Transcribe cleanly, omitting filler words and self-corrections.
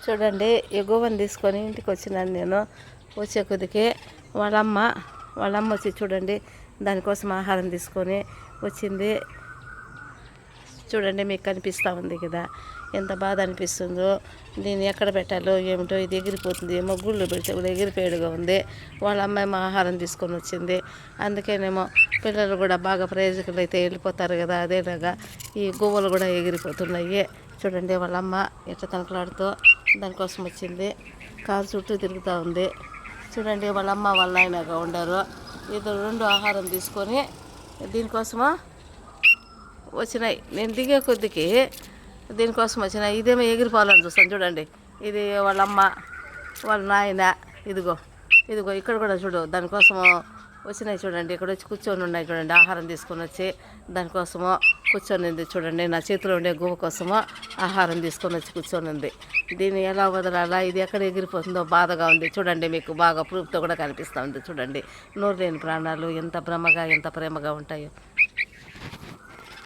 చూడండి ఈ గువ్వని తీసుకొని ఇంటికి వచ్చినాను నేను. వచ్చే కొద్దికి వాళ్ళమ్మ వచ్చి చూడండి దానికోసం ఆహారం తీసుకొని వచ్చింది. చూడండి మీకు కనిపిస్తూ ఉంది కదా ఎంత బాధ అనిపిస్తుందో. దీన్ని ఎక్కడ పెట్టాలో ఏమిటో, ఇది ఎగిరిపోతుంది, మొగ్గుళ్ళు పెడితే కూడా ఎగిరిపోయేడుగా ఉంది. వాళ్ళ అమ్మాయి మా ఆహారం తీసుకొని వచ్చింది. అందుకేనేమో పిల్లలు కూడా బాగా ప్రయోజకులు అయితే వెళ్ళిపోతారు కదా, అదేలాగా ఈ గువ్వలు కూడా ఎగిరిపోతున్నాయి. చూడండి వాళ్ళ అమ్మ ఎట్లా తనకలాడుతూ దానికోసం వచ్చింది. కారు చుట్టూ తిరుగుతూ ఉంది. చూడండి వాళ్ళ అమ్మ వాళ్ళ ఆయనగా ఉండారు. ఇద్దరు రెండు ఆహారం తీసుకొని దీనికోసమా వచ్చినాయి. నేను దిగే కొద్దికి దీనికోసం వచ్చినాయి. ఇదేమో ఎగిరిపోవాలని చూస్తాను. చూడండి ఇది వాళ్ళ అమ్మ వాళ్ళ నాయన. ఇదిగో ఇక్కడ కూడా చూడు దానికోసము వచ్చినాయి. చూడండి ఇక్కడ వచ్చి కూర్చొని ఉన్నాయి. చూడండి ఆహారం తీసుకొని వచ్చి దానికోసము కూర్చొని ఉంది. చూడండి నా చేతిలో ఉండే గువ్వ కోసము ఆహారం తీసుకొని వచ్చి కూర్చొని ఉంది. దీన్ని ఎలా వదలాలా, ఇది ఎక్కడ ఎగిరిపోతుందో బాధగా ఉంది. చూడండి మీకు బాగా ప్రూఫ్తో కూడా కనిపిస్తూ ఉంది. చూడండి నోరు లేని ప్రాణాలు ఎంత భ్రమగా ఎంత ప్రేమగా ఉంటాయో.